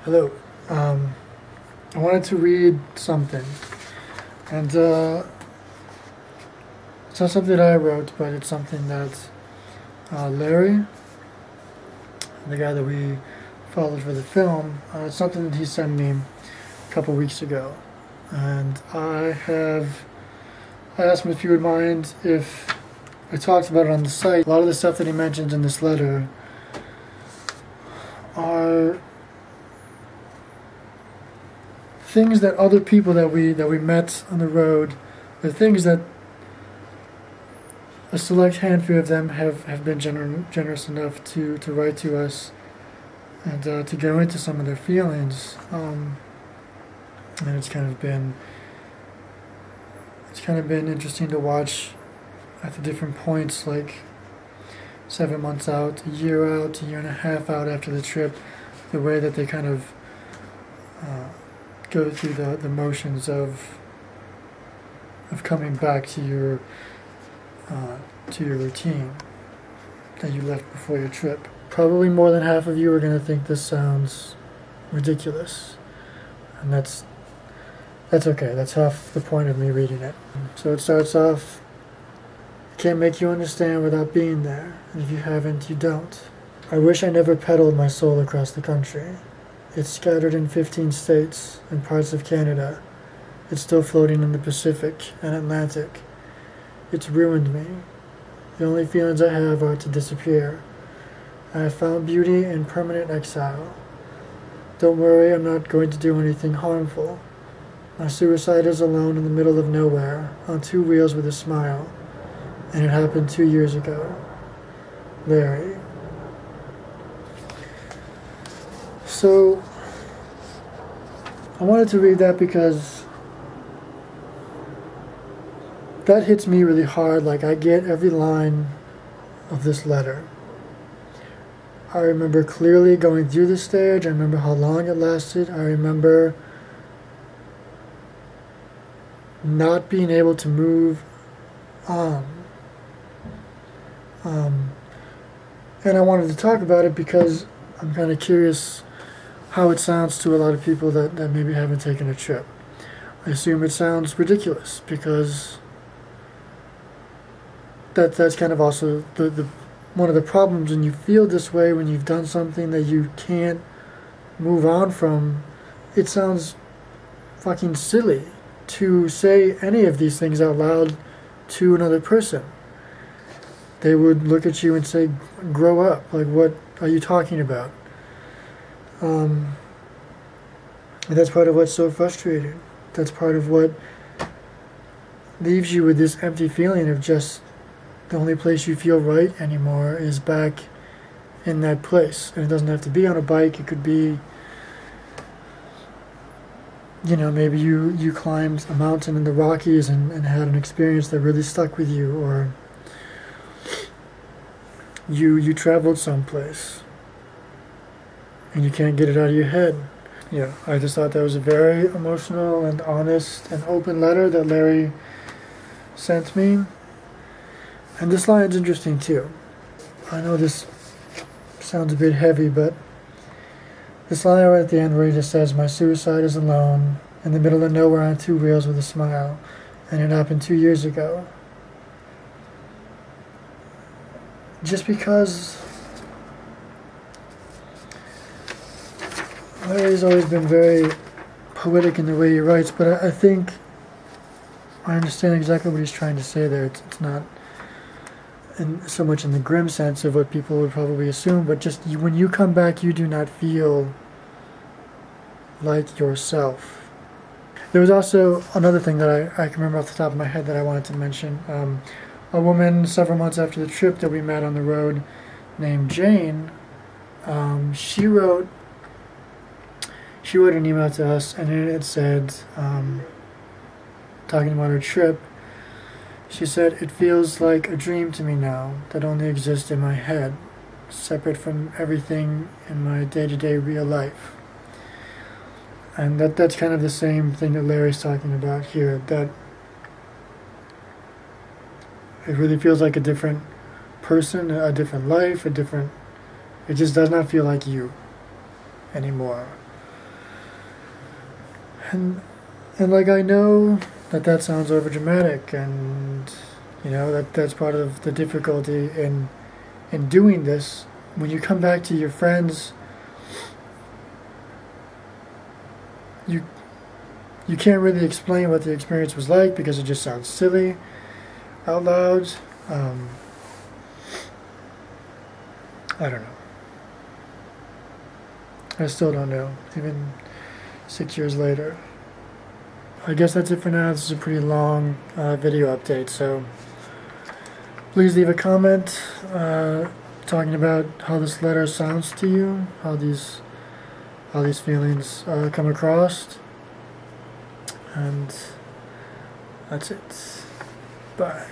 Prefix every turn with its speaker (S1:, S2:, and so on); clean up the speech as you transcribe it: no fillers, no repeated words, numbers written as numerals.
S1: Hello. I wanted to read something, and it's not something that I wrote, but it's something that Larry, the guy that we followed for the film, it's something that he sent me a couple weeks ago, and I asked him if he would mind if I talked about it on the site. A lot of the stuff that he mentions in this letter are things that other people that we met on the road, the things that a select handful of them have been generous enough to write to us and to go into some of their feelings. And it's kind of been interesting to watch at the different points, like 7 months out, a year and a half out after the trip, the way that they kind of go through the motions of coming back to your routine that you left before your trip. Probably more than half of you are going to think this sounds ridiculous, and that's okay. That's half the point of me reading it. So it starts off, I can't make you understand without being there, and if you haven't, you don't. I wish I never pedaled my soul across the country. It's scattered in 15 states and parts of Canada. It's still floating in the Pacific and Atlantic. It's ruined me. The only feelings I have are to disappear. I have found beauty in permanent exile. Don't worry, I'm not going to do anything harmful. My suicide is alone in the middle of nowhere, on 2 wheels with a smile. And it happened 2 years ago. Larry. So, I wanted to read that because that hits me really hard. Like, I get every line of this letter. I remember clearly going through the stage. I remember how long it lasted. I remember not being able to move on. And I wanted to talk about it because I'm kind of curious how it sounds to a lot of people that maybe haven't taken a trip. I assume it sounds ridiculous because that's kind of also the one of the problems when you feel this way, when you've done something that you can't move on from. It sounds fucking silly to say any of these things out loud to another person. They would look at you and say, grow up, like, what are you talking about? And that's part of what's so frustrating. That's part of what leaves you with this empty feeling of just the only place you feel right anymore is back in that place. And it doesn't have to be on a bike. It could be, you know, maybe you climbed a mountain in the Rockies and had an experience that really stuck with you, or you traveled someplace and you can't get it out of your head. Yeah, I just thought that was a very emotional and honest and open letter that Larry sent me. And this line's interesting too. I know this sounds a bit heavy, but this line right at the end where he just says, my suicide is alone, in the middle of nowhere on 2 wheels with a smile, and it happened 2 years ago. Just because Larry's always been very poetic in the way he writes, but I think I understand exactly what he's trying to say there. It's not so much in the grim sense of what people would probably assume, but just when you come back, you do not feel like yourself. There was also another thing that I can remember off the top of my head that I wanted to mention. A woman several months after the trip that we met on the road named Jane, she wrote an email to us, and in it said, talking about her trip, she said, it feels like a dream to me now that only exists in my head, separate from everything in my day-to-day real life. And that's kind of the same thing that Larry's talking about here, that it really feels like a different person, a different life, it just does not feel like you anymore. And like, I know that sounds overdramatic, and you know that's part of the difficulty in doing this. When you come back to your friends, you can't really explain what the experience was like because it just sounds silly out loud. I don't know. I still don't know, even 6 years later. I guess that's it for now. This is a pretty long video update, so please leave a comment talking about how this letter sounds to you, how these feelings come across, and that's it. Bye.